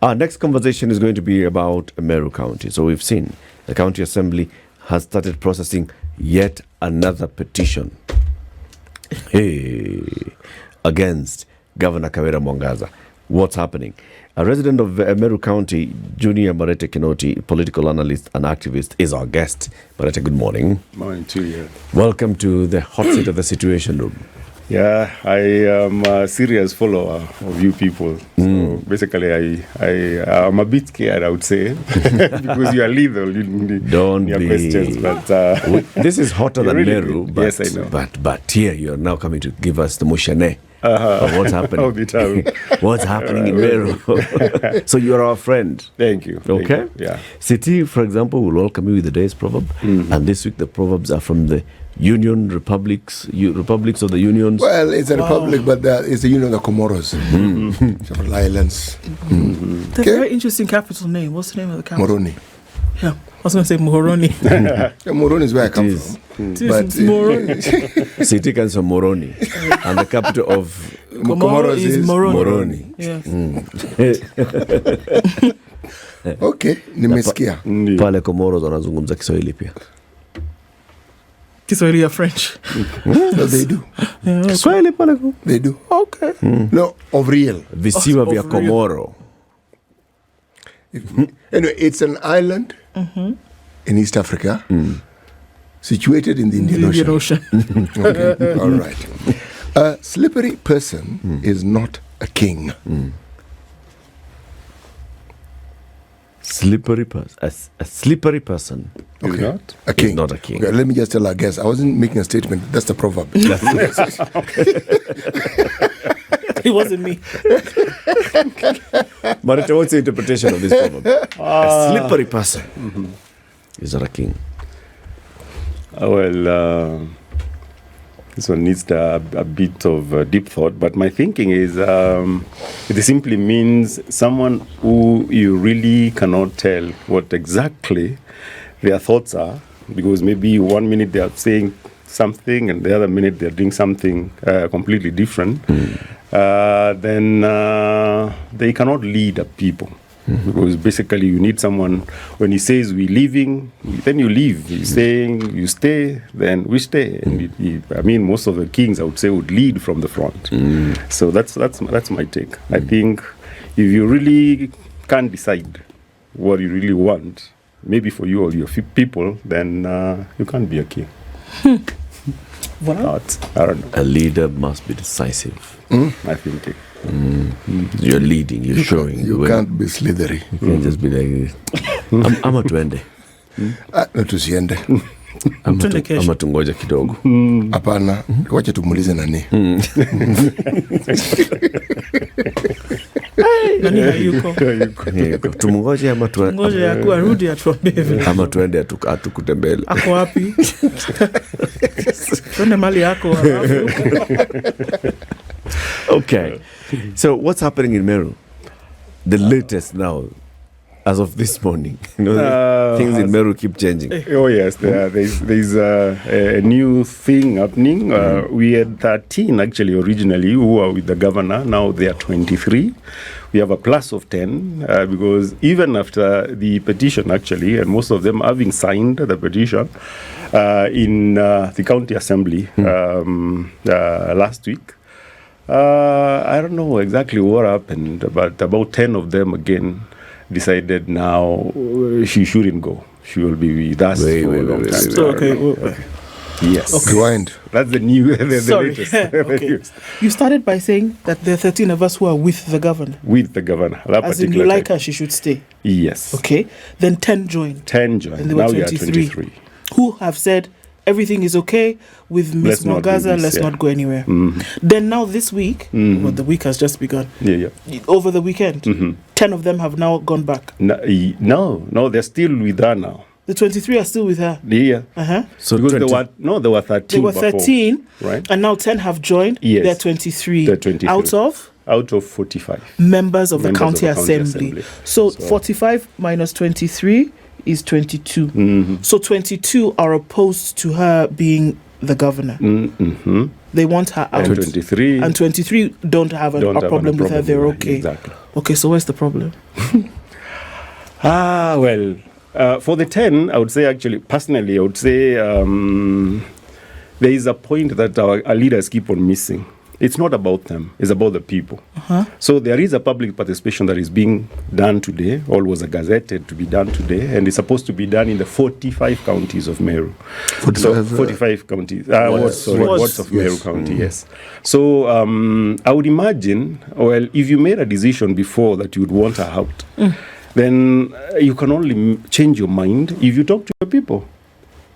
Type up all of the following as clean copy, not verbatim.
Our next conversation is going to be about Meru County. So we've seen the County Assembly has started processing yet another petition against Governor Kawira Mwangaza. What's happening? A resident of Meru County, Junior Marete Kinoti, political analyst and activist, is our guest. Marete, good morning. Morning to you. Welcome to the hot seat of the Situation Room. Yeah, I am a serious follower of you people. So basically, I'm a bit scared, I would say, because you are lethal in your questions. But this is hotter than really Meru, but, yes, I know. But here you are now coming to give us the mushane of what's happening. What's happening in Meru? So you are our friend. Thank you. Okay. Thank you. Yeah. City, for example, will welcome you with the day's proverb, and this week the proverbs are from the republics of the unions. Well, it's a republic, but it's the Union of the Comoros. Several islands. The very interesting capital name. What's the name of the capital? Moroni. Yeah, I was going to say Moroni. Moroni is where I come from. It's Moroni. City comes from Moroni, and the capital of Comoros is Moroni. Yes. Okay, nimesikia. Pale Comoros wanazungumza Kiswahili pia. Kiswahili are French. No, they do. Kiswahili pale. They do. Okay. No, of real. Visiwa vya Komoro. Anyway, it's an island in East Africa, situated in the Indian Ocean. Okay, all right. A slippery person is not a king. Slippery person. A slippery person. Is not? A king. Is not a king. Okay, let me just tell our guests. I wasn't making a statement. That's the proverb. It wasn't me. Marete, what's the interpretation of this proverb? A slippery person is not a king. This one needs a bit of deep thought, but my thinking is it simply means someone who you really cannot tell what exactly their thoughts are, because maybe 1 minute they are saying something and the other minute they are doing something completely different. Then they cannot lead a people. Because basically you need someone, when he says we're leaving, then you leave. He's saying you stay, then we stay. And most of the kings, I would say, would lead from the front. So that's my take. I think if you really can't decide what you really want, maybe for you or your people, then you can't be a king. Not, I don't know. A leader must be decisive. I think You're leading, you're showing. You can't be slithery. You can't just be like, ama tuende. Na tusiende. Ama tungoja kidogo. Hapana, wacha tumulize nani. Nani hayuko? Tumungoje ama tuende. Ngoje yaku arudi atuambie vile. Ama tuende atukutembele. Ako wapi? Twende mali yako alafu. Okay. So what's happening in Meru? The latest now, as of this morning. Things in Meru keep changing. Oh yes, there's a new thing happening. We had 13 actually originally who were with the governor. Now they are 23. We have a plus of 10 because even after the petition actually, and most of them having signed the petition in the county assembly last week. I don't know exactly what happened, but about 10 of them again decided now she shouldn't go. She will be with us for a long time. Okay. Yes. Okay. Rewind. That's the new, the Sorry. latest. Okay. You started by saying that there are 13 of us who are with the governor. With the governor. As in you like her, she should stay. Yes. Okay. Then 10 joined. 10 joined. And they were now 23. We are 23. Who have said everything is okay with Miss Mwangaza, let's not go anywhere. Then now this week, well, the week has just begun. Over the weekend, 10 of them have now gone back. No, they're still with her now. The 23 are still with her. Yeah. So because there were 13. They were 13, before, right? And now 10 have joined. Yes. They're 23. They're 23. Out of 45 members of the county assembly. So 45 minus 23 is 22. So 22 are opposed to her being the governor. They want her out. And 23 don't have a problem with her. They're okay. Exactly. Okay, so where's the problem? Well, for the 10, I would say actually, personally, I would say there is a point that our leaders keep on missing. It's not about them, it's about the people. So there is a public participation that is being done today, or was gazetted to be done today, and it's supposed to be done in the 45 counties of Meru. 45 counties, wards of Meru County, yes. So I would imagine, well, if you made a decision before that you would want her out, then you can only change your mind if you talk to your people.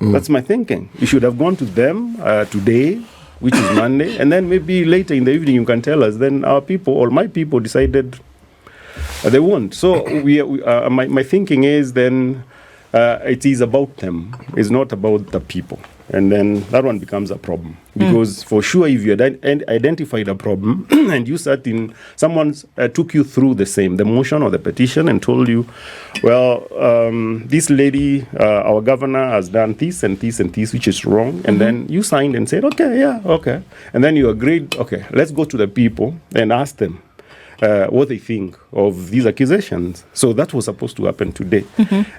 That's my thinking. You should have gone to them today, which is Monday, and then maybe later in the evening you can tell us, then our people, or my people, decided they won't. So my thinking is then it is about them. It's not about the people. And then that one becomes a problem. Because for sure, if you identified a problem and you sat in, someone took you through the motion or the petition and told you, well, this lady, our governor has done this and this and this, which is wrong. And then you signed and said, okay. And then you agreed, okay, let's go to the people and ask them what they think of these accusations. So that was supposed to happen today.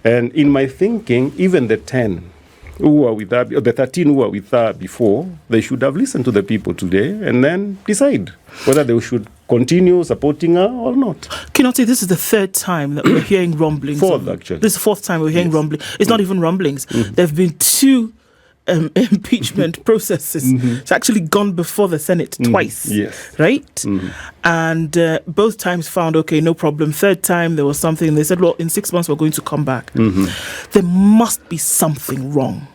And in my thinking, even the 10 who were with her, or the 13 who were with her before, they should have listened to the people today and then decide whether they should continue supporting her or not. Kinoti, this is the third time that we're hearing rumblings. Fourth, actually. This is the fourth time we're hearing rumblings. It's not even rumblings. There have been 2 impeachment processes. It's actually gone before the Senate twice. Yes. Right? And both times found, okay, no problem. Third time there was something. They said, well, in 6 months we're going to come back. There must be something wrong.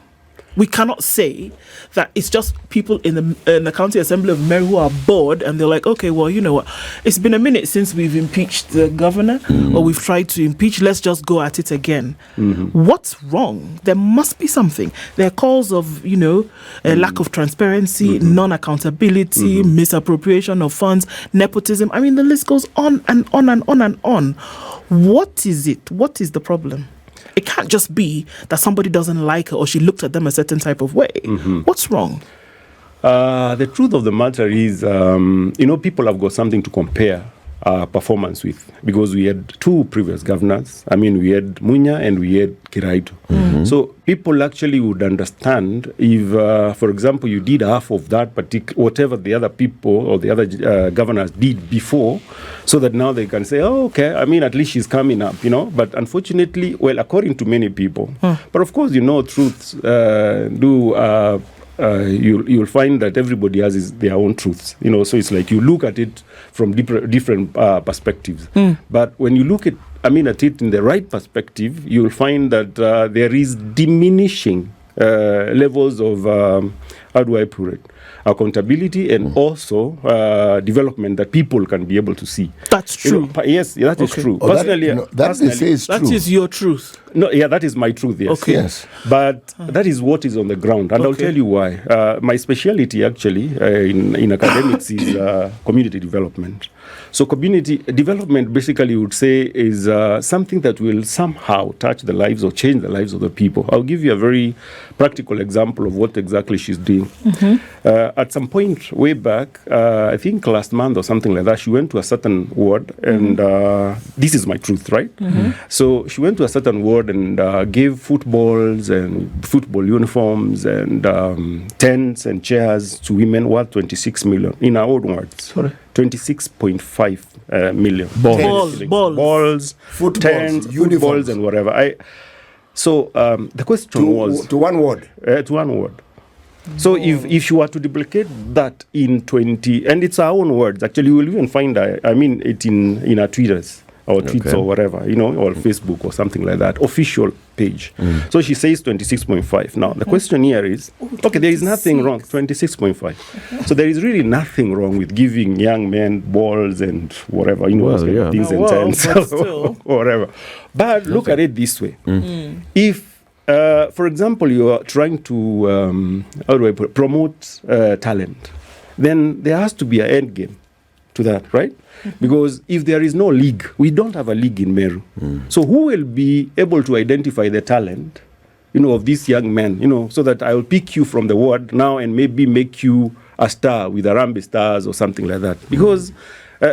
We cannot say that it's just people in the County Assembly of Meru who are bored and they're like, okay, well, you know what? It's been a minute since we've impeached the governor or we've tried to impeach. Let's just go at it again. What's wrong? There must be something. There are calls of, a lack of transparency, non-accountability, misappropriation of funds, nepotism. I mean, the list goes on and on and on and on. What is it? What is the problem? It can't just be that somebody doesn't like her or she looked at them a certain type of way. What's wrong? The truth of the matter is, people have got something to compare our performance with, because we had 2 previous governors. I mean, we had Munya and we had Kiraito. So people actually would understand if, for example, you did half of that particular, whatever the other people or the other governors did before, so that now they can say, oh, okay, I mean, at least she's coming up, But unfortunately, well, according to many people, but of course, truths you'll find that everybody has their own truths, so it's like you look at it from different perspectives. But when you look at it in the right perspective, you'll find that there is diminishing levels of, how do I put it, accountability and also development that people can be able to see. That's true. Yes, that is true. Personally, that is your truth. No, yeah, that is my truth, yes. Okay. Yes. But that is what is on the ground. And I'll tell you why. My speciality, actually, in academics is community development. So community development, basically, would say, is something that will somehow touch the lives or change the lives of the people. I'll give you a very practical example of what exactly she's doing. At some point way back, I think last month or something like that, she went to a certain ward, and this is my truth, right? So she went to a certain ward and gave footballs and football uniforms and tents and chairs to women worth 26 million. In our own words. Sorry? 26.5 million. Balls, tents, footballs, and whatever. So the question was... To one ward? To one ward. So if you were to duplicate that in 20... And it's our own words. Actually, you will even find it in our Twitters. Or tweets or whatever, or Facebook or something like that, official page. So she says 26.5. Now, the question here is, okay, there is nothing wrong, 26.5. So there is really nothing wrong with giving young men balls and whatever, things and tents or whatever. But look at it this way. If, for example, you are trying to, promote talent, then there has to be an end game to that, right? Because if there is no league, we don't have a league in Meru. So who will be able to identify the talent, of these young men, so that I will pick you from the ward now and maybe make you a star with Arambe Stars or something like that? Because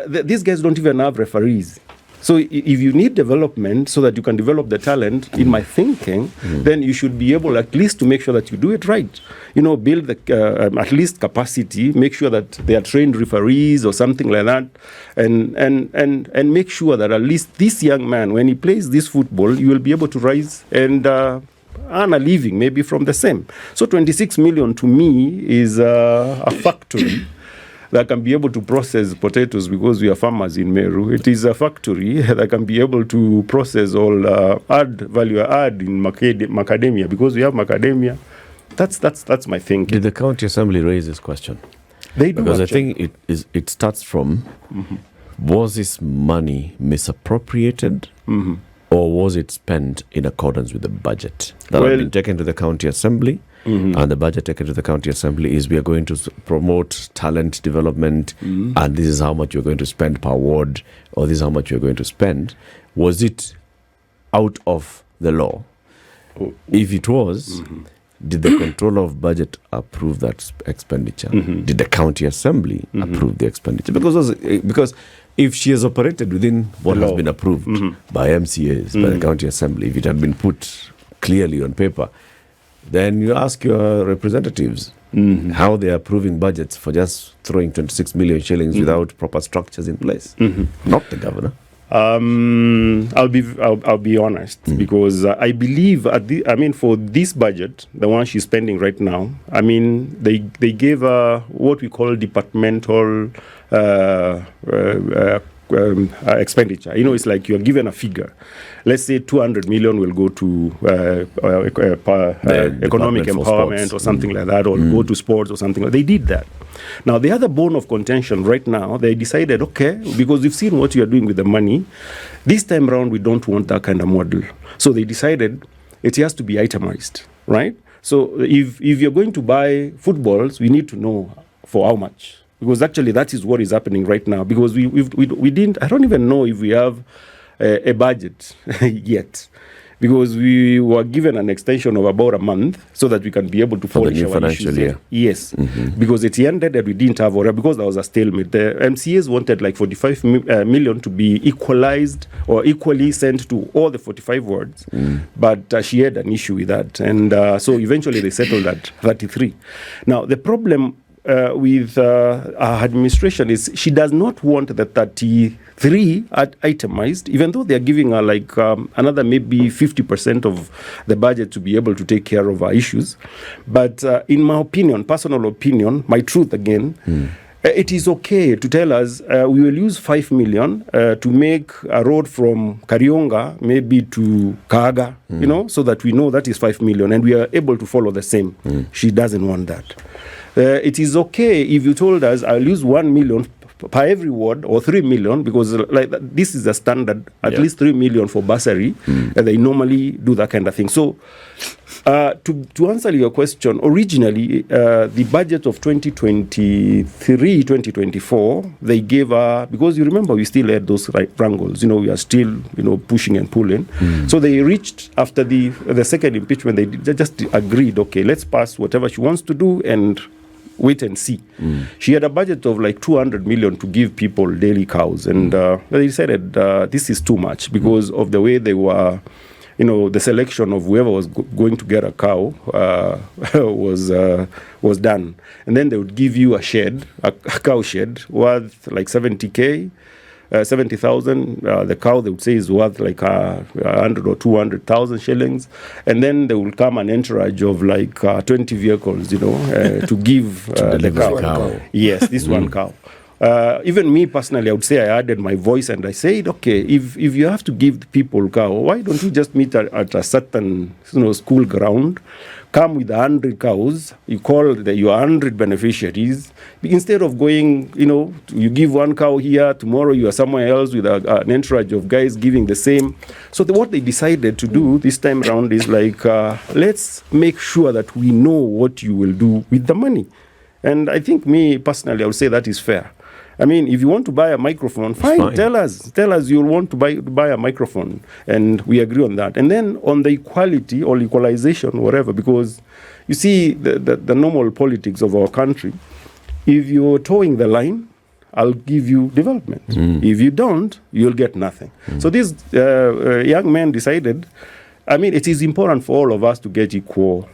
These guys don't even have referees. So if you need development so that you can develop the talent, in my thinking, then you should be able at least to make sure that you do it right. Build the at least capacity, make sure that they are trained referees or something like that, and make sure that at least this young man, when he plays this football, you will be able to rise and earn a living maybe from the same. So 26 million to me is a factory that can be able to process potatoes, because we are farmers in Meru. It is a factory that can be able to process all value add in macadamia, because we have macadamia. That's my thinking. Did the county assembly raise this question? They do. Because actually, I think it starts from, was this money misappropriated? Or was it spent in accordance with the budget that had been taken to the county assembly? And the budget taken to the county assembly is, we are going to promote talent development, and this is how much you're going to spend per ward, or this is how much you're going to spend. Was it out of the law? If it was, did the controller of budget approve that expenditure? Did the county assembly approve the expenditure? Because if she has operated within what has been approved by MCAs, by the county assembly, if it had been put clearly on paper, then you ask your representatives how they are approving budgets for just throwing 26 million shillings without proper structures in place. Not the governor. I'll be honest, because I believe for this budget, the one she's spending right now, they gave what we call departmental expenditure. It's like you're given a figure. Let's say 200 million will go to economic empowerment or something like that, or go to sports or something like that. They did that. Now, the other bone of contention right now, they decided, okay, because we've seen what you are doing with the money, this time around we don't want that kind of model. So they decided it has to be itemized, right? So if you're going to buy footballs, we need to know for how much. Because actually that is what is happening right now. Because we didn't, I don't even know if we have a budget yet. Because we were given an extension of about a month so that we can be able to polish our financial year. Yes. Because it ended and we didn't have, because there was a stalemate. The MCAs wanted like 45 million to be equalized or equally sent to all the 45 wards. But she had an issue with that. And so eventually they settled at 33. Now, the problem with our administration is she does not want the 33 itemized, even though they're giving her like another maybe 50% of the budget to be able to take care of our issues. But in my opinion, personal opinion, my truth again, it is okay to tell us we will use 5 million to make a road from Karionga maybe to Kaga, so that we know that is 5 million and we are able to follow the same. She doesn't want that. It is okay if you told us I'll use 1 million per every ward, or 3 million, because this is a standard, at least 3 million for bursary, and they normally do that kind of thing. So to answer your question, originally the budget of 2023-2024, they gave because you remember we still had those wrangles, we are still pushing and pulling. So they reached after the second impeachment, they just agreed, okay, let's pass whatever she wants to do and wait and see. She had a budget of like 200 million to give people daily cows, and they decided this is too much because of the way they were, the selection of whoever was going to get a cow was done. And then they would give you a shed, a cow shed worth like 70,000. The cow, they would say, is worth like 100 or 200,000 shillings. And then they will come an entourage of like 20 vehicles, to give the cow. Yes, this one cow. Even me personally, I would say I added my voice and I said, okay, if you have to give people cow, why don't you just meet at a certain school ground, come with 100 cows, you call your 100 beneficiaries, instead of going, you give one cow here, tomorrow you are somewhere else with an entourage of guys giving the same. So what they decided to do this time around is like, let's make sure that we know what you will do with the money. And I think me personally, I would say that is fair. If you want to buy a microphone, fine. Tell us you'll want to buy a microphone, and we agree on that. And then on the equality or equalization, whatever, because you see the normal politics of our country, if you're towing the line, I'll give you development. If you don't, you'll get nothing. So these young men decided, I mean, it is important for all of us to get equal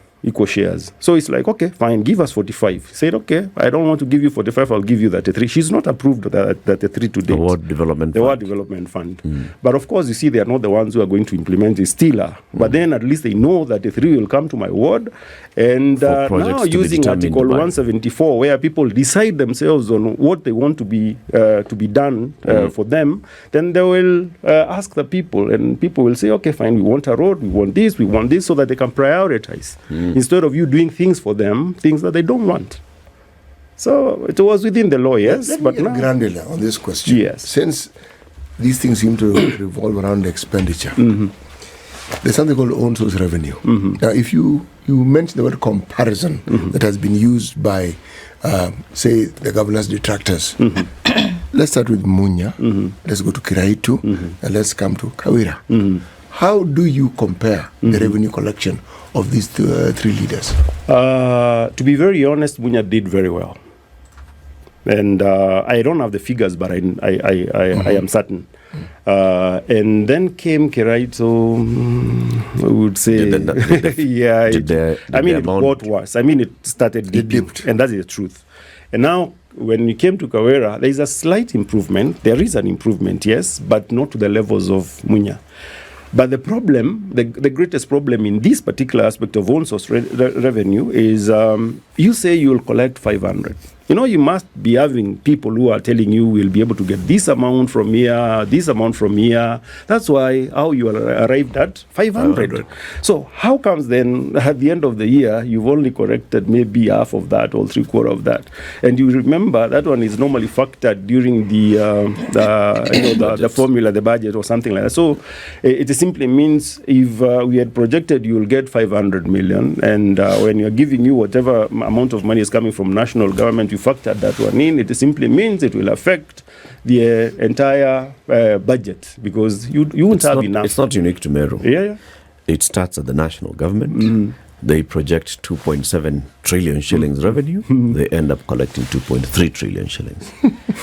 shares. So it's like, okay, fine, give us 45. He said, okay, I don't want to give you 45, I'll give you 33. She's not approved that 33 to date. The Ward Development Fund. But of course, you see, they are not the ones who are going to implement it, still are. But then at least they know that the 3 will come to my ward. And now using Article 174, where people decide themselves on what they want to be done for them, then they will ask the people, and people will say, okay, fine, we want a road, we want this, so that they can prioritize. Instead of you doing things for them, things that they don't want. So it was within the law, yes. Let me get granular on this question. Yes. Since these things seem to revolve around expenditure, there's something called own source revenue. Now, if you mention the word comparison that has been used by, say, the governor's detractors, let's start with Munya, let's go to Kiraitu, and let's come to Kawira. How do you compare the revenue collection of these 3 leaders? To be very honest, Munya did very well. And I don't have the figures, but I am certain. And then came Kiraitu, I would say, it got worse. I mean, it started dipped, and that's the truth. And now, when we came to Kawira, there is a slight improvement. There is an improvement, yes, but not to the levels of Munya. But the problem, the greatest problem in this particular aspect of own source revenue is you say you will collect 500. You know, you must be having people who are telling you we'll be able to get this amount from here, this amount from here. That's why how you arrived at 500. So how comes then at the end of the year you've only collected maybe half of that or 3/4 of that? And you remember that one is normally factored during the formula, the budget or something like that. So it simply means if we had projected you will get 500 million, and when you're giving you whatever amount of money is coming from national government, you factor that one in, it simply means it will affect the entire budget, because you won't have enough. It's not unique to Meru. Yeah. It starts at the national government. They project 2.7 trillion shillings revenue. They end up collecting 2.3 trillion shillings.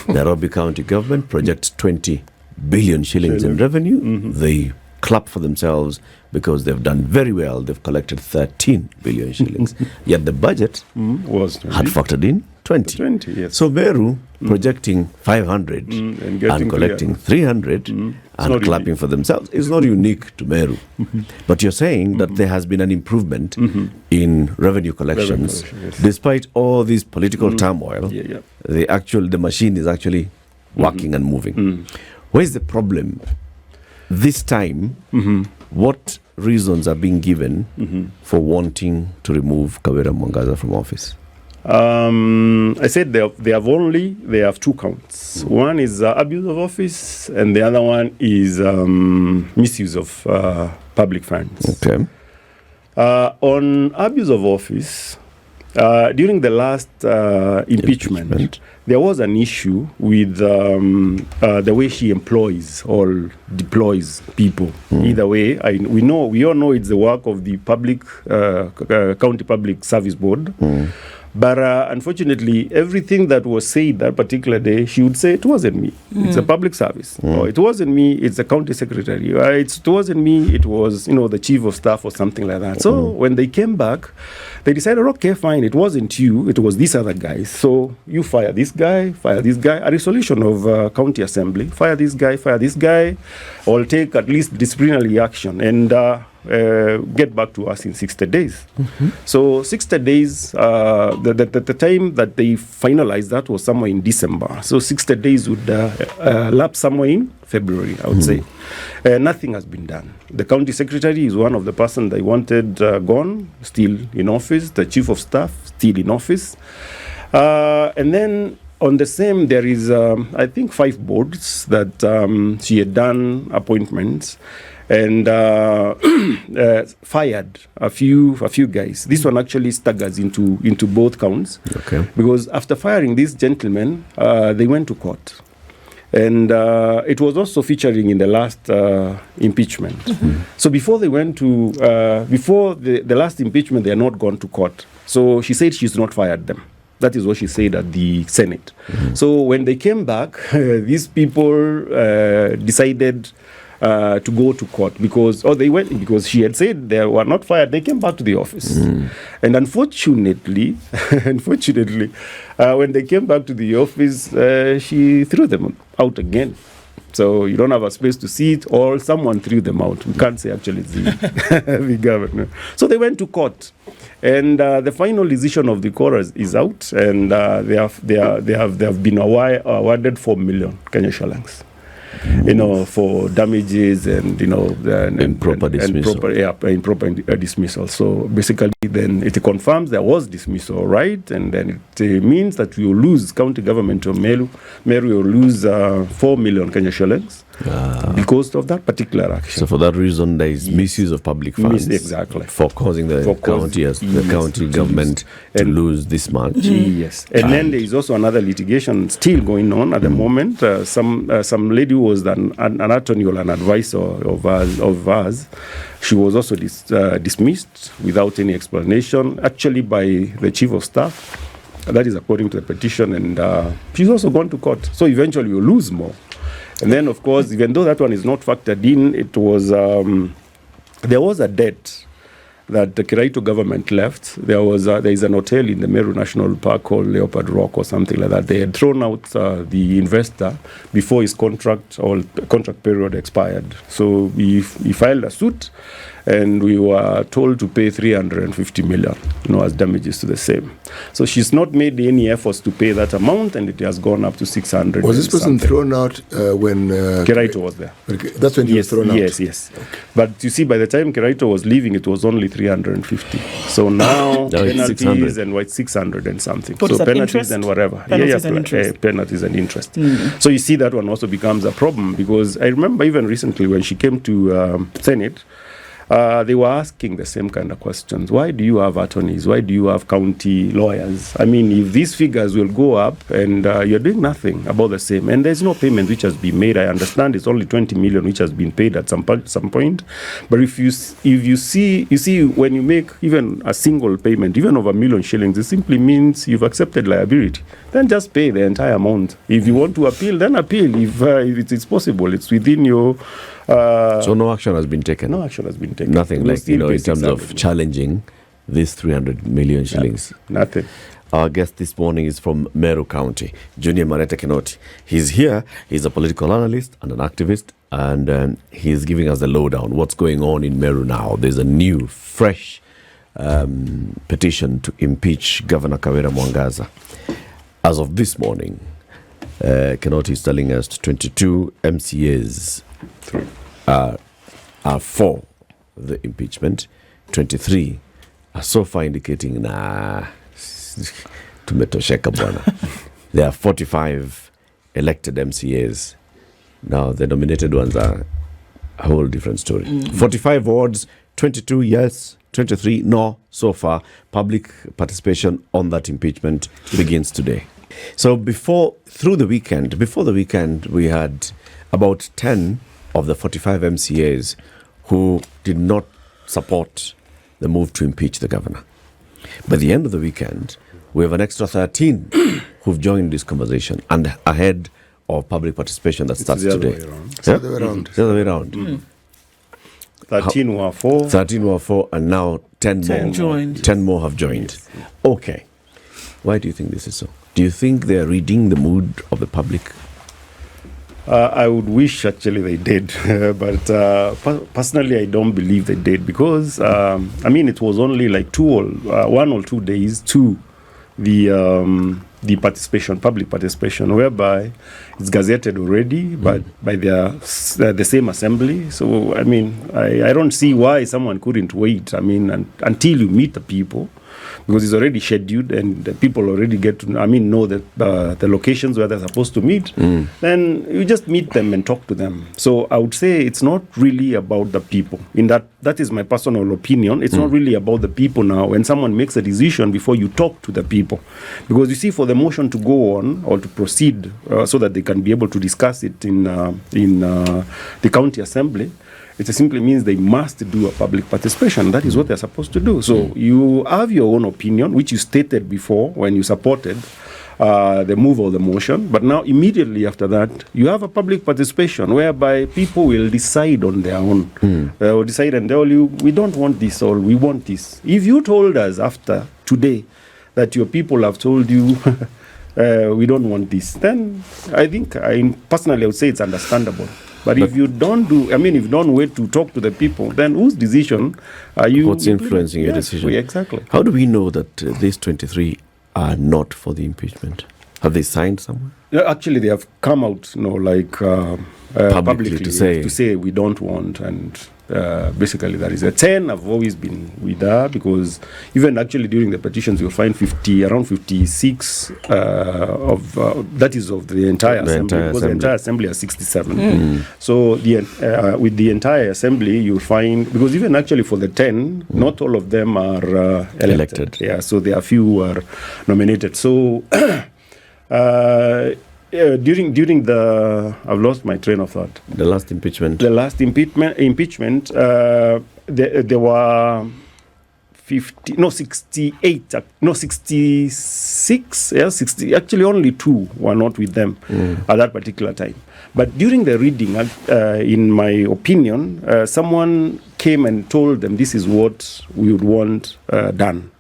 Nairobi County government projects 20 billion shillings in revenue. They clap for themselves because they've done very well. They've collected 13 billion shillings. Yet the budget had factored in 20. Yes. So Meru projecting 500 and collecting 300 and clapping for themselves is not unique to Meru. But you're saying that there has been an improvement in revenue collections, despite all this political turmoil. The machine is actually working and moving. Where's the problem? This time, what reasons are being given for wanting to remove Kawira Mwangaza from office? I said they have 2 counts. One is abuse of office, and the other one is misuse of public funds. Okay. On abuse of office, during the last impeachment, there was an issue with the way she employs or deploys people. Either way, we all know it's the work of the County Public Service Board. But unfortunately, everything that was said that particular day, she would say, it wasn't me. It's a public service. Or it wasn't me, it's the county secretary. It wasn't me, it was the chief of staff or something like that. So when they came back, they decided, okay, fine, it wasn't you, it was these other guys. So you fire this guy, a resolution of county assembly, fire this guy, or take at least disciplinary action. And get back to us in 60 days. So 60 days, the time that they finalized that was somewhere in December. So 60 days would lapse somewhere in February, I would say. Nothing has been done. The county secretary is one of the person they wanted gone, still in office. The chief of staff, still in office. And then on the same, there is, I think, 5 boards that she had done appointments and fired a few guys. This one actually staggers into both counts. Okay. Because after firing these gentlemen, they went to court. And it was also featuring in the last impeachment. So before they went to, before the last impeachment, they had not gone to court. So she said she's not fired them. That is what she said at the Senate. So when they came back, these people decided to go to court because she had said they were not fired. They came back to the office, and unfortunately, when they came back to the office, she threw them out again. So you don't have a space to sit, or someone threw them out. We can't say actually it's the governor. So they went to court, and the final decision of the court is out, and they have been awarded 4 million Kenya shillings. For damages and improper dismissal. Improper dismissal. So basically, then it confirms there was dismissal, right? And then it means that we will lose county government of Meru. Meru will lose 4 million Kenya shillings because of that particular action. So for that reason, there is misuse of public funds. Exactly. For causing the county government to lose this much. Yes. And then there is also another litigation still going on at the moment. Some lady who was an attorney or an advisor of ours, she was also dismissed without any explanation, actually by the chief of staff. That is according to the petition, and she's also gone to court. So eventually we'll lose more. And then, of course, even though that one is not factored in, it was there was a debt that the Kiraito government left. There is an hotel in the Meru National Park called Leopard Rock or something like that. They had thrown out the investor before his contract period expired. So he filed a suit, and we were told to pay 350 million, as damages to the same. So she's not made any efforts to pay that amount, and it has gone up to 600. Was this person thrown out when Kiraito was there? Okay. That's when he was thrown out? Yes. Okay. But you see, by the time Kiraito was leaving, it was only 350. So now penalties and 600 and something. What so penalties interest? And whatever. Penalties and interest. Penalties and interest. So you see that one also becomes a problem, because I remember even recently when she came to Senate, they were asking the same kind of questions. Why do you have attorneys? Why do you have county lawyers? I mean, if these figures will go up and you're doing nothing about the same, and there's no payment which has been made. I understand it's only 20 million which has been paid at some point. But if you see when you make even a single payment, even of 1 million shillings, it simply means you've accepted liability. Then just pay the entire amount. If you want to appeal, then appeal. If it's possible, it's within your... so no action has been taken? No action has been taken. Nothing in terms of challenging these 300 million shillings? Nothing. Our guest this morning is from Meru County, Junior Marete Kinoti. He's here. He's a political analyst and an activist, and he's giving us the lowdown. What's going on in Meru now? There's a new, fresh petition to impeach Governor Kawira Mwangaza. As of this morning, Kinoti is telling us 22 MCAs are for the impeachment. 23 are so far indicating tumetosheka bwana. There are 45 elected MCAs. Now the nominated ones are a whole different story. 45 wards, 22 yes, 23 no. So far, public participation on that impeachment begins today. So before the weekend, we had about 10 of the 45 MCAs who did not support the move to impeach the governor. By the end of the weekend, we have an extra 13 who've joined this conversation, and ahead of public participation that starts today. The other way around. 13 were for. 13 were for, and now 10 more. Joined. 10 more have joined. Yes. Okay. Why do you think this is so? Do you think they are reading the mood of the public? I would wish actually they did, but personally I don't believe they did, because it was only like 1 or 2 days to the public participation, whereby it's gazetted already, but by the same assembly. So I don't see why someone couldn't wait. Until you meet the people, because it's already scheduled and the people already get to know that the locations where they're supposed to meet. Then you just meet them and talk to them. So I would say it's not really about the people. That is my personal opinion. It's not really about the people now. When someone makes a decision, before you talk to the people, because you see, for the motion to go on or to proceed so that they can be able to discuss it in the county assembly, It simply means they must do a public participation. That is what they're supposed to do. So you have your own opinion, which you stated before when you supported the move or the motion. But now, immediately after that, you have a public participation whereby people will decide on their own. They will decide and tell you, we don't want this or we want this. If you told us after today that your people have told you, we don't want this, then I think, personally, I would say it's understandable. But if you don't if you don't wait to talk to the people, then whose decision are you? What's influencing your decision? Exactly. How do we know that these 23 are not for the impeachment? Have they signed somewhere? Yeah, actually, they have come out, publicly to say we don't want, and basically that is 10 have always been with her, because even actually during the petitions you'll find around 56 that is of the entire assembly, because the entire assembly has 67. So with the entire assembly you'll find, because even actually for the 10, not all of them are elected. Yeah, so there are few who are nominated. So during the, I've lost my train of thought. The last impeachment. There were 66. Yeah, 60. Actually, only 2 were not with them at that particular time. But during the reading, in my opinion, someone came and told them this is what we would want done.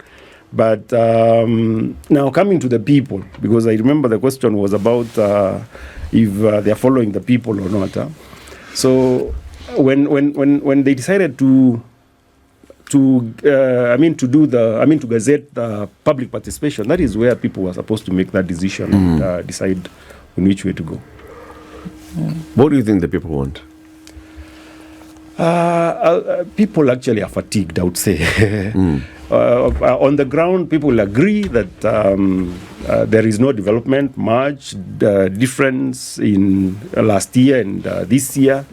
But now coming to the people, because I remember the question was about if they are following the people or not. So when they decided to gazette the public participation, that is where people were supposed to make that decision and decide on which way to go. What do you think the people want? People actually are fatigued, I would say. On the ground, people agree that there is no development much difference in last year and this year.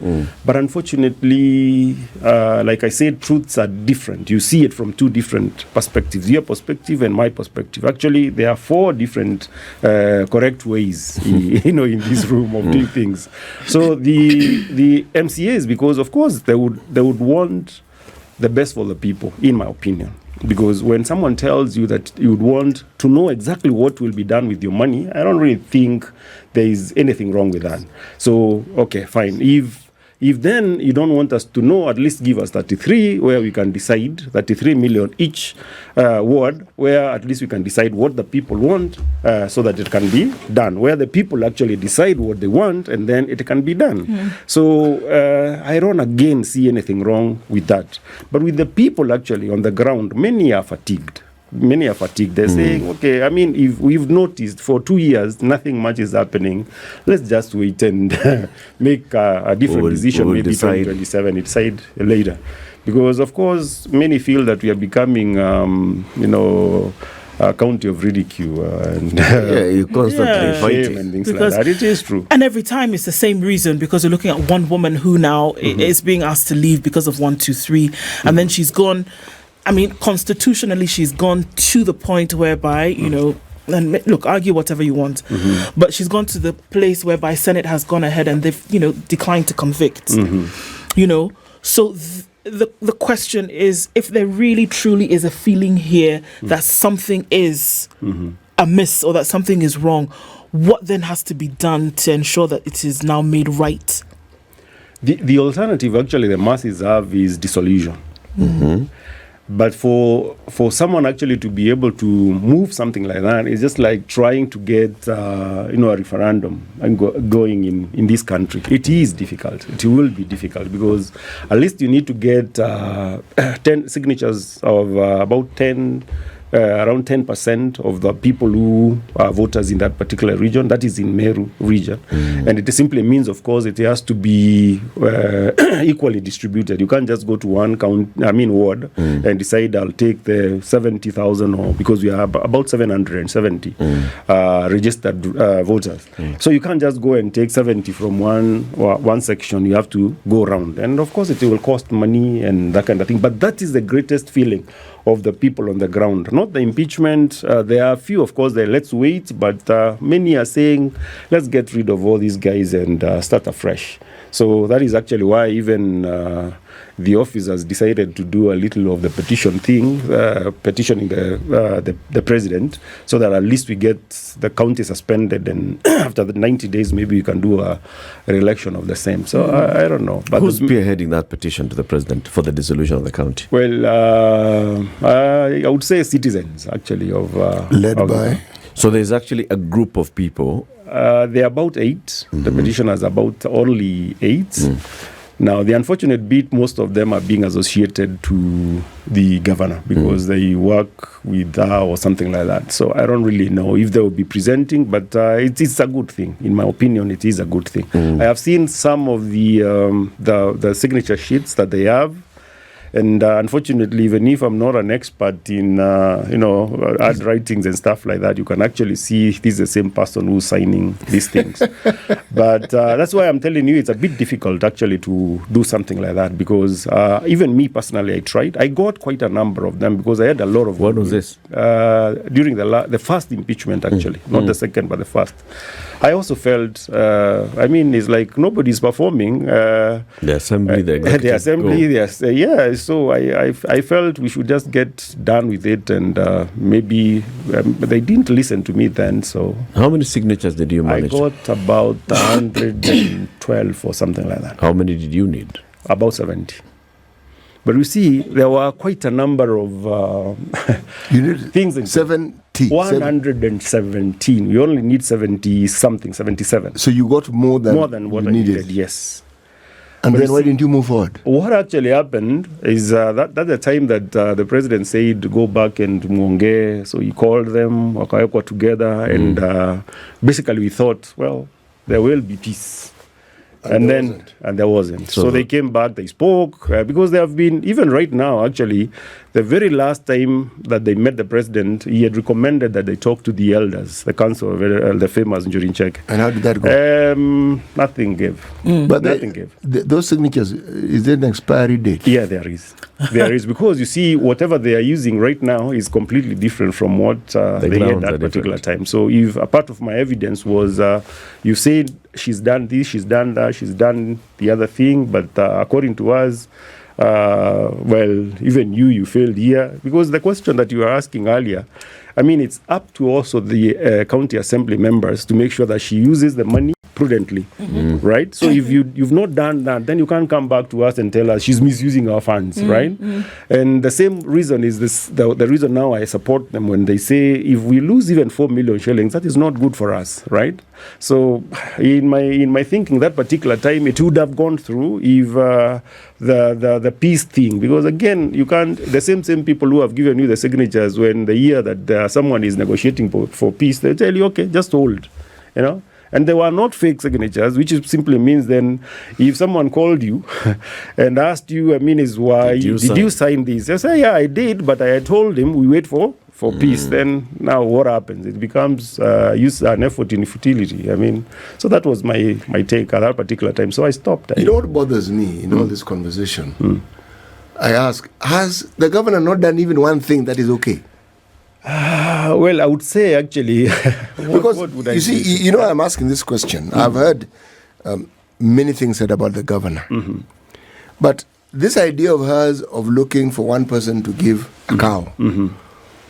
But unfortunately, like I said, truths are different. You see it from 2 different perspectives, your perspective and my perspective. Actually, there are 4 different correct ways, in this room of doing things. So the MCAs, because of course they would want the best for the people, in my opinion. Because when someone tells you that you would want to know exactly what will be done with your money, I don't really think there is anything wrong with that. So, okay, fine. If then you don't want us to know, at least give us 33, where we can decide, 33 million each ward, where at least we can decide what the people want, so that it can be done, where the people actually decide what they want, and then it can be done. So I don't again see anything wrong with that. But with the people actually on the ground, many are fatigued. They're saying, okay, if we've noticed for 2 years nothing much is happening, let's just wait and make a different decision, maybe 2027, decide later. Because, of course, many feel that we are becoming, a county of ridicule. And you constantly fighting. And things like that. It is true. And every time it's the same reason, because you're looking at one woman who now is being asked to leave because of 1, 2, 3, and then she's gone. Constitutionally, she's gone to the point whereby, and look, argue whatever you want, but she's gone to the place whereby Senate has gone ahead and they've, declined to convict. So the question is, if there really truly is a feeling here that something is amiss or that something is wrong, what then has to be done to ensure that it is now made right? The alternative, actually, the masses have is dissolution. But for someone actually to be able to move something like that, it's just like trying to get a referendum and going in this country. It is difficult. It will be difficult, because at least you need to get 10 signatures of about 10. Around 10% of the people who are voters in that particular region, that is in Meru region. And it simply means, of course, it has to be equally distributed. You can't just go to one ward and decide I'll take the 70,000, or because we have about 770 registered voters. So you can't just go and take 70 from one section. You have to go around. And of course, it will cost money and that kind of thing. But that is the greatest feeling of the people on the ground. Not not the impeachment. There are a few, of course, that let's wait, but many are saying, let's get rid of all these guys and start afresh. So that is actually why even the office has decided to do a little of the petition thing, petitioning the president, so that at least we get the county suspended, and after the 90 days, maybe we can do a re-election of the same. So I don't know. But who's spearheading that petition to the president for the dissolution of the county? Well, I would say citizens, actually, of led by. So there's actually a group of people. There are about 8. The petitioners are about only 8. Now, the unfortunate bit, most of them are being associated to the governor because they work with her or something like that. So I don't really know if they will be presenting, but it is a good thing. In my opinion, it is a good thing. I have seen some of the signature sheets that they have. And unfortunately, even if I'm not an expert in, ad writings and stuff like that, you can actually see this is the same person who's signing these things. But that's why I'm telling you it's a bit difficult actually to do something like that because even me personally, I tried. I got quite a number of them because I had a lot of... When was this? During the first impeachment, actually. Not the second, but the first. I also felt, it's like nobody's performing. The assembly, the assembly, so I felt we should just get done with it, and maybe they didn't listen to me then. So how many signatures did you manage? I got about 112 or something like that. How many did you need? About 70. But you see, there were quite a number of things. 70. 117. You only need 70 something, 77. So you got more than what I needed. Yes. And but then why didn't you move forward? What actually happened is that the time that the president said go back and muongee, so he called them, wakawekwa together, and basically we thought, well, there will be peace. And there wasn't. So they came back, they spoke, because they have been, even right now, actually, the very last time that they met the president, he had recommended that they talk to the elders, the council of the famous Njurincheke. And how did that go? Nothing gave. But nothing gave. Those signatures, is there an expiry date? Yeah, there is. There is, because you see, whatever they are using right now is completely different from what they had at that particular time. So if a part of my evidence was, you said she's done this, she's done that, she's done the other thing, but according to us, even you failed here. Because the question that you were asking earlier, it's up to also the county assembly members to make sure that she uses the money prudently, right? So if you've not done that, then you can't come back to us and tell us she's misusing our funds, right? And the same reason is this. The reason now I support them when they say if we lose even 4 million shillings, that is not good for us, right? So in my thinking, that particular time it would have gone through if the peace thing, because again you can't. The same people who have given you the signatures when the year that someone is negotiating for peace, they tell you, okay, just hold, And they were not fake signatures, which simply means then if someone called you and asked you, is why did you sign this? You say, yeah, I did, but I told him we wait for peace. Then now what happens? It becomes an effort in futility. So that was my take at that particular time. So I stopped. You know what bothers me in all this conversation? I ask, has the governor not done even one thing that is okay? Well, I would say actually, because what would I see, I'm asking this question. I've heard many things said about the governor, but this idea of hers of looking for one person to give a cow,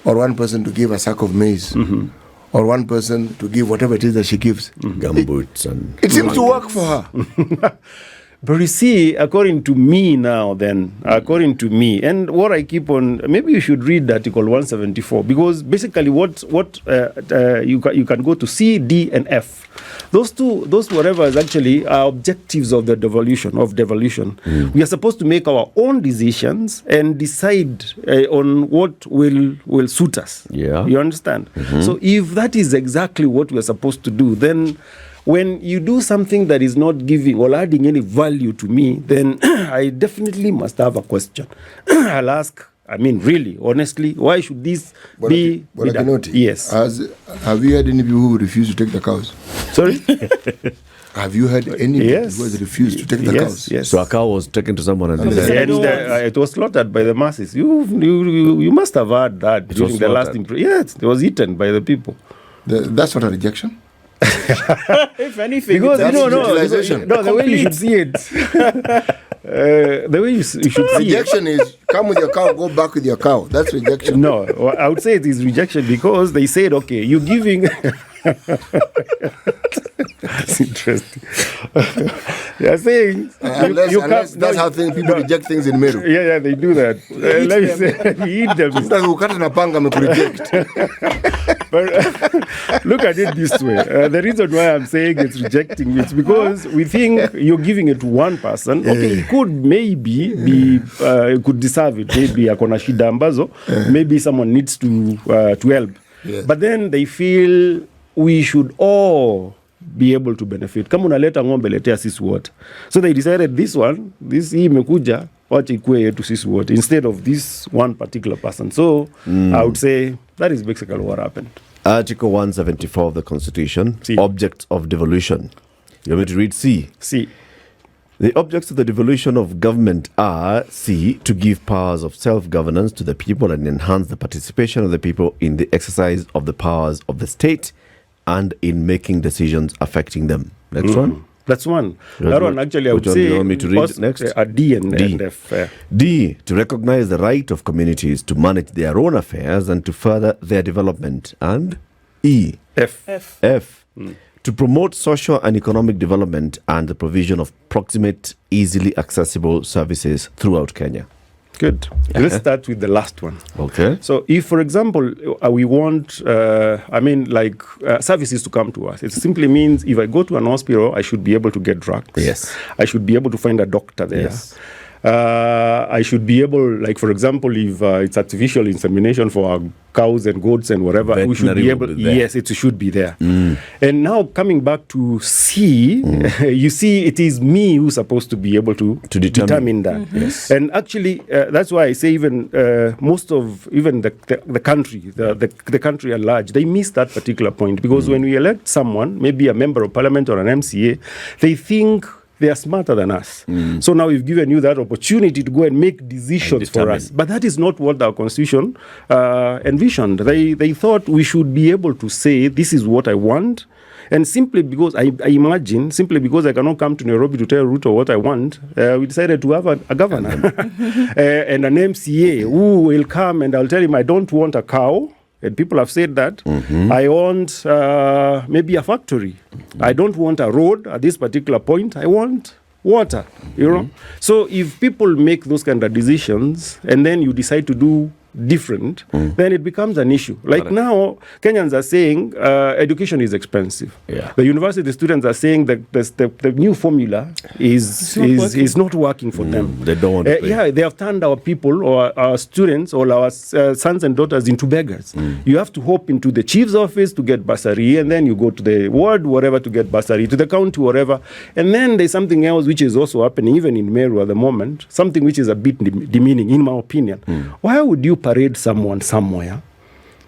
or one person to give a sack of maize, or one person to give whatever it is that she gives, gumboots, it seems to work for her. But you see, according to me, and what I keep on, maybe you should read Article 174, because basically what you can go to C, D, and F. Those whatever is actually are objectives of the devolution. We are supposed to make our own decisions and decide on what will suit us. Yeah. You understand? So if that is exactly what we are supposed to do, then when you do something that is not giving or adding any value to me, then I definitely must have a question. I'll ask, really, honestly, why should this be done? Kinoti, yes. Have you had any people who refuse to take the cows? Sorry? Have you heard anybody Yes. who has refused to take the cows? Yes. So a cow was taken to someone and said, And it was slaughtered by the masses. You must have heard that during the last yes, it was eaten by the people. That's not a rejection. If anything, Because That's no, utilization. the way you should see it. The way you should see it. Rejection is come with your cow, go back with your cow. That's rejection. No, I would say it is rejection because they said, okay, you're giving. That's interesting. They are saying Unless that's how people reject things in Meru. Yeah, they do that. Let me say, we eat them. Sasa ukata na panga amekureject. But look at it this way. The reason why I'm saying it's rejecting it's because we think you're giving it to one person. Okay, it could maybe be, could deserve it. Maybe akona shida ambazo. Maybe someone needs to help. Yes. But then they feel we should all be able to benefit. Kama unaleta ng'ombe letea sisi wote. So they decided this hii imekuja wacha ikue yetu sisi wote instead of this one particular person. So I would say that is basically what happened. Article 174 of the Constitution, C. Objects of Devolution. You want me to read C? See, The objects of the devolution of government are C. To give powers of self-governance to the people and enhance the participation of the people in the exercise of the powers of the state and in making decisions affecting them. Next one. that's one. Which That one- one actually I which would one do say you want me to read was, next? D and D. F. D. To recognize the right of communities to manage their own affairs and to further their development. And E. F. F. To promote social and economic development and the provision of proximate, easily accessible services throughout Kenya. Good. Let's start with the last one. Okay. So if, for example, we want, services to come to us, it simply means if I go to an hospital, I should be able to get drugs. Yes. I should be able to find a doctor there. Yes. I should be able, like, for example, if it's artificial insemination for our cows and goats and whatever, we should Veterinary be will able, be there. yes, it should be there. And now coming back to C, you see, it is me who's supposed to be able to determine that. Yes. And actually, that's why I say even most of, even the country, the country at large, they miss that particular point because when we elect someone, maybe a member of parliament or an MCA, they think they are smarter than us. So now we've given you that opportunity to go and make decisions for us. But that is not what our constitution envisioned. They thought we should be able to say, this is what I want. And simply because, I imagine, simply because I cannot come to Nairobi to tell Ruto what I want, we decided to have a governor and an MCA who will come and I'll tell him, I don't want a cow. And people have said that. I want maybe a factory. I don't want a road at this particular point. I want water, you know. So if people make those kind of decisions and then you decide to do different, then it becomes an issue. Like now, Kenyans are saying education is expensive. Yeah. The university students are saying that the new formula is not working for them. They don't want to pay. Yeah, they have turned our people or our students or our sons and daughters into beggars. You have to hop into the chief's office to get bursary, and then you go to the ward, whatever, to get bursary, to the county, whatever. And then there's something else which is also happening, even in Meru at the moment, something which is a bit demeaning, in my opinion. Why would you parade someone somewhere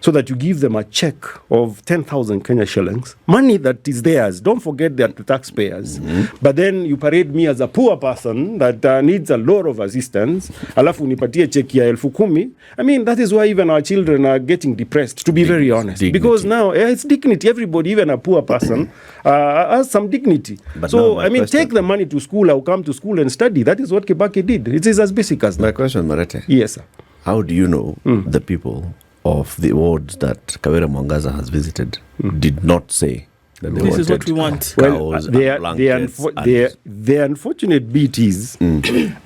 so that you give them a check of 10,000 Kenya shillings, money that is theirs? Don't forget they're the taxpayers. But then you parade me as a poor person that needs a lot of assistance. Alafu unipatie check ya 10,000. I mean, that is why even our children are getting depressed, to be very honest. Dignity. Because now it's dignity. Everybody, even a poor person, has some dignity. But So, now my I mean, question- take the money to school or come to school and study. That is what Kibaki did. It is as basic as My that. question, Marete. Yes, sir. How do you know the people of the wards that Kawira Mwangaza has visited did not say that they This is what wanted we want. cows and blankets and- the unfortunate bit is,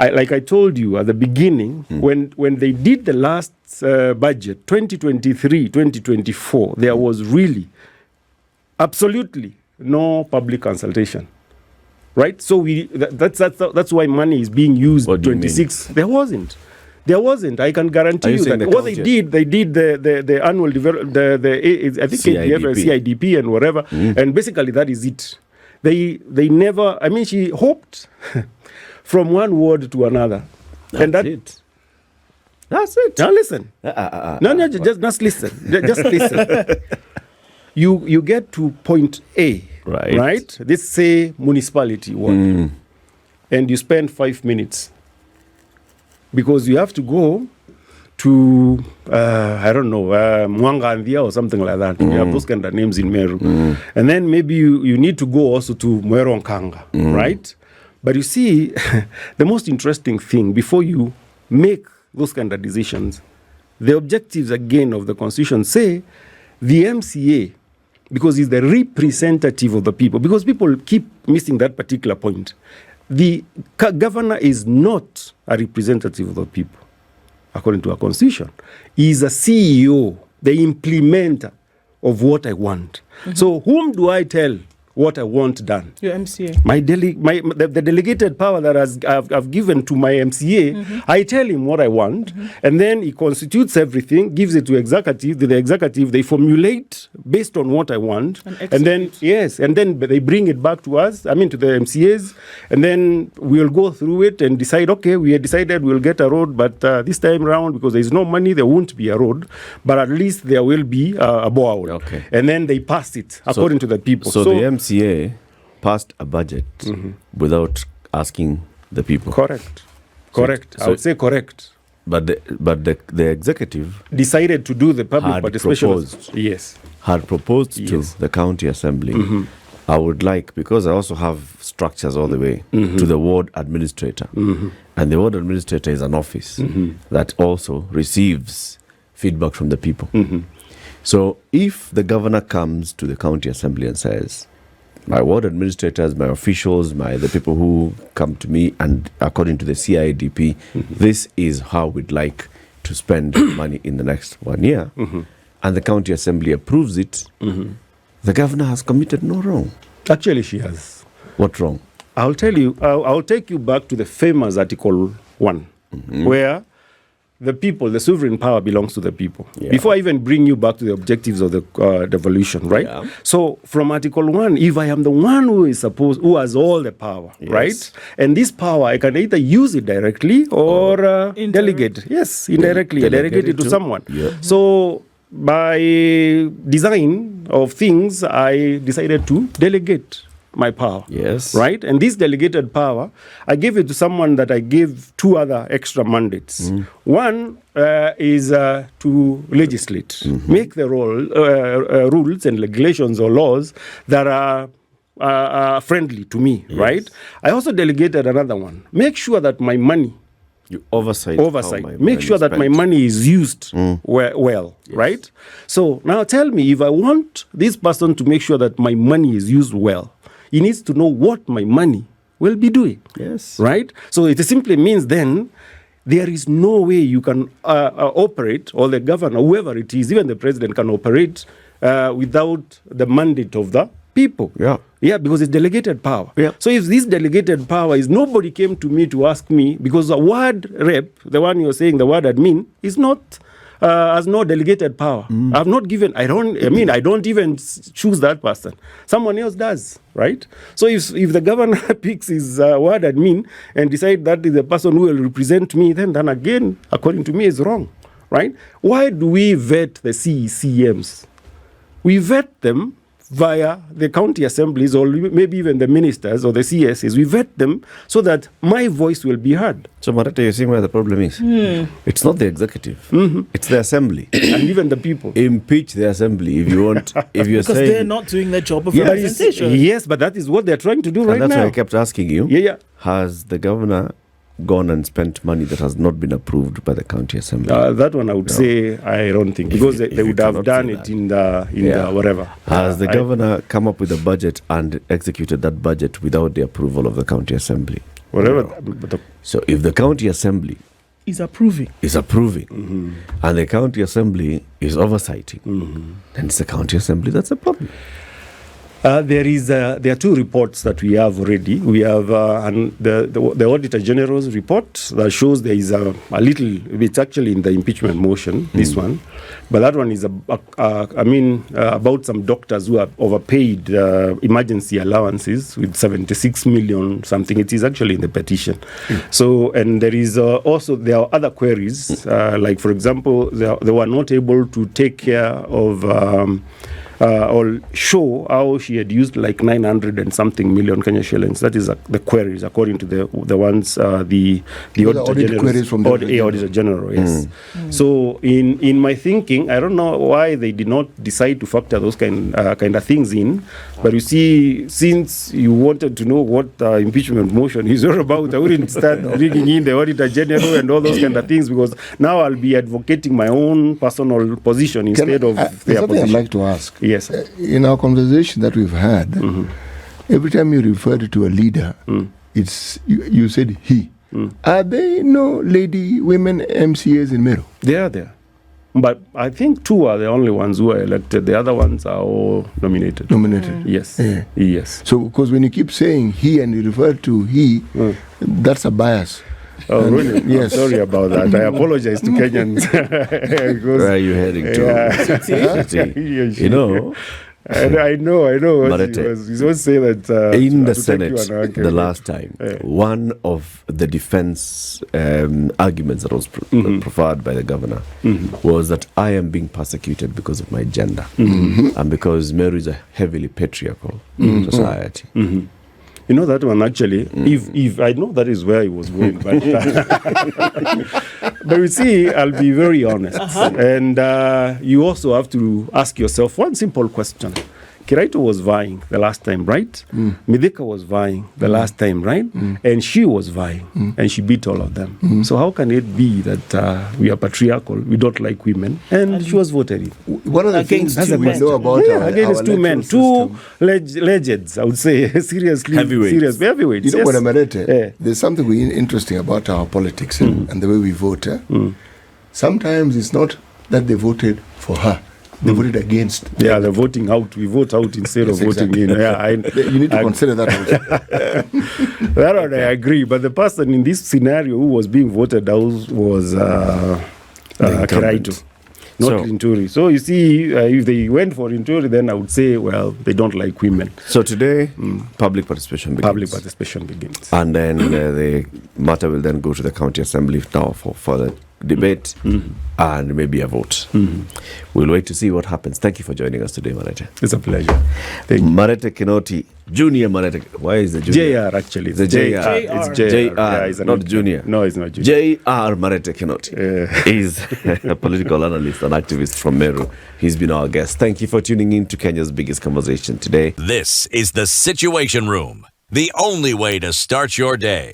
like I told you at the beginning, when they did the last budget, 2023-2024, there was really absolutely no public consultation. Right? So that's why money is being used. What do you 26. There wasn't. I can guarantee Are you you saying that the what they county- did the annual I think CIDP and whatever, and basically that is it. They never. I mean, she hopped from one ward to another, and that. it. That's it. Now listen. Just listen. Just listen. You get to point A, right? Let's say municipality ward, and you spend 5 minutes because you have to go to I don't know, Mwangaza or something like that. We have those kind of names in Meru, and then maybe you need to go also to Meru, right? But you see, the most interesting thing before you make those kind of decisions, the objectives again of the Constitution say the MCA, because he's the representative of the people, because people keep missing that particular point. The governor is not a representative of the people, according to our Constitution. He is a CEO, the implementer of what I want. So whom do I tell what I want done? Your MCA. The delegated power that I've given to my MCA, I tell him what I want, and then he constitutes everything, gives it to executive. The executive, they formulate based on what I want, and then they bring it back to us, to the MCAs, and then we'll go through it and decide, okay, we have decided we'll get a road, but this time around, because there's no money, there won't be a road, but at least there will be a borehole. Okay. And then they pass it according to the people. So the MCA passed a budget without asking the people. Correct. I would say correct. But the executive decided to do the public participation. Had proposed to the county assembly. I would like, because I also have structures all the way to the ward administrator, and the ward administrator is an office that also receives feedback from the people. So if the governor comes to the county assembly and says, my ward administrators, my officials, the people who come to me, and according to the CIDP, this is how we'd like to spend money in the next 1 year, and the county assembly approves it, the governor has committed no wrong. Actually, she has. What wrong? I'll tell you, I'll take you back to the famous Article 1, where the people, the sovereign power belongs to the people. Before I even bring you back to the objectives of the devolution, right? So from Article 1, if I am the one who has all the power, right? And this power, I can either use it directly or delegate. Yes, indirectly, delegate it to someone. So by design of things, I decided to delegate my power. Right? And this delegated power, I gave it to someone that I gave 2 other extra mandates. One is to legislate, make the rules and regulations or laws that are friendly to me, right? I also delegated another one. Make sure that my money, oversight. Make sure that my money is used well, right? So now tell me, if I want this person to make sure that my money is used well, he needs to know what my money will be doing. Right? So it simply means then there is no way you can operate, or the governor, whoever it is, even the president can operate without the mandate of the people. Because it's delegated power. So if this delegated power is, nobody came to me to ask me, because the ward rep, the one you're saying, the ward admin, is not has no delegated power. I've not given, I don't even choose that person. Someone else does, right? So if the governor picks his ward admin and decide that is the person who will represent me, then again, according to me, is wrong, right? Why do we vet the CECMs? We vet them via the county assemblies, or maybe even the ministers or the CSs. We vet them so that my voice will be heard. So, Marete, you see where the problem is? It's not the executive. It's the assembly. And even the people. Impeach the assembly if you want. If you're because saying, they're not doing their job of representation. Yes, but that is what they're trying to do right now. And that's why I kept asking you. Has the governor gone and spent money that has not been approved by the county assembly? That one I would say I don't think, because they would have done it in the whatever. Has the governor come up with a budget and executed that budget without the approval of the county assembly? Whatever. So if the county assembly is approving, and the county assembly is oversighting, then it's the county assembly that's a problem. There are 2 reports that we have already. We have the Auditor General's report that shows there is a little, it's actually in the impeachment motion, this one. But that one is, about some doctors who have overpaid emergency allowances with 76 million something. It is actually in the petition. So, and there is there are other queries, like, for example, they were not able to take care of or show how she had used like 900 and something million Kenya shillings. That is the queries, according to the ones, the Auditor queries from the Auditor General, yes. So in my thinking, I don't know why they did not decide to factor those kind of things in. But you see, since you wanted to know what the impeachment motion is all about, I wouldn't start bringing in the Auditor General and all those kind of things, because now I'll be advocating my own personal position instead of their something position. I'd like to ask. Yes. In our conversation that we've had, every time you referred to a leader, it's you said he. Are there no women MCAs in Meru? They are there. But I think 2 are the only ones who are elected. The other ones are all nominated. Yes. Yeah. Yes. So, because when you keep saying he and you refer to he, that's a bias. Oh, really? Yes. I'm sorry about that. I apologize to Kenyans. Where are you heading to? You know, I know. Marete, He's always saying that in the Senate the last time, one of the defense arguments that was preferred by the governor was that I am being persecuted because of my gender and because Meru is a heavily patriarchal society. You know that one actually, if I know that is where he was going, but but you see, I'll be very honest. And you also have to ask yourself one simple question. Kiraito was vying the last time, right? Midhika was vying the last time, right? And she was vying, and she beat all of them. So how can it be that we are patriarchal, we don't like women, and she was voted in? One of the things we know about against two men, two legends, I would say, seriously, heavyweights. You know what, Marete? There's something interesting about our politics and the way we vote. Sometimes it's not that they voted for her. They voted against. Yeah, they're voting out. We vote out instead of voting in. Yeah, you need to consider that also. That one I agree. But the person in this scenario who was being voted out was Kiraito, not Linturi. So you see, if they went for Linturi, then I would say, well, they don't like women. So today, public participation begins. And then the matter will then go to the county assembly now for further debate and maybe a vote. We'll wait to see what happens. Thank you for joining us today, Marete. It's a pleasure. Thank you. Marete Kinoti, Junior Marete. Why is the junior? JR actually. The JR. It's JR. Yeah, it's not junior. No, it's not junior. JR Marete Kinoti is a political analyst and activist from Meru. He's been our guest. Thank you for tuning in to Kenya's biggest conversation today. This is The Situation Room, the only way to start your day.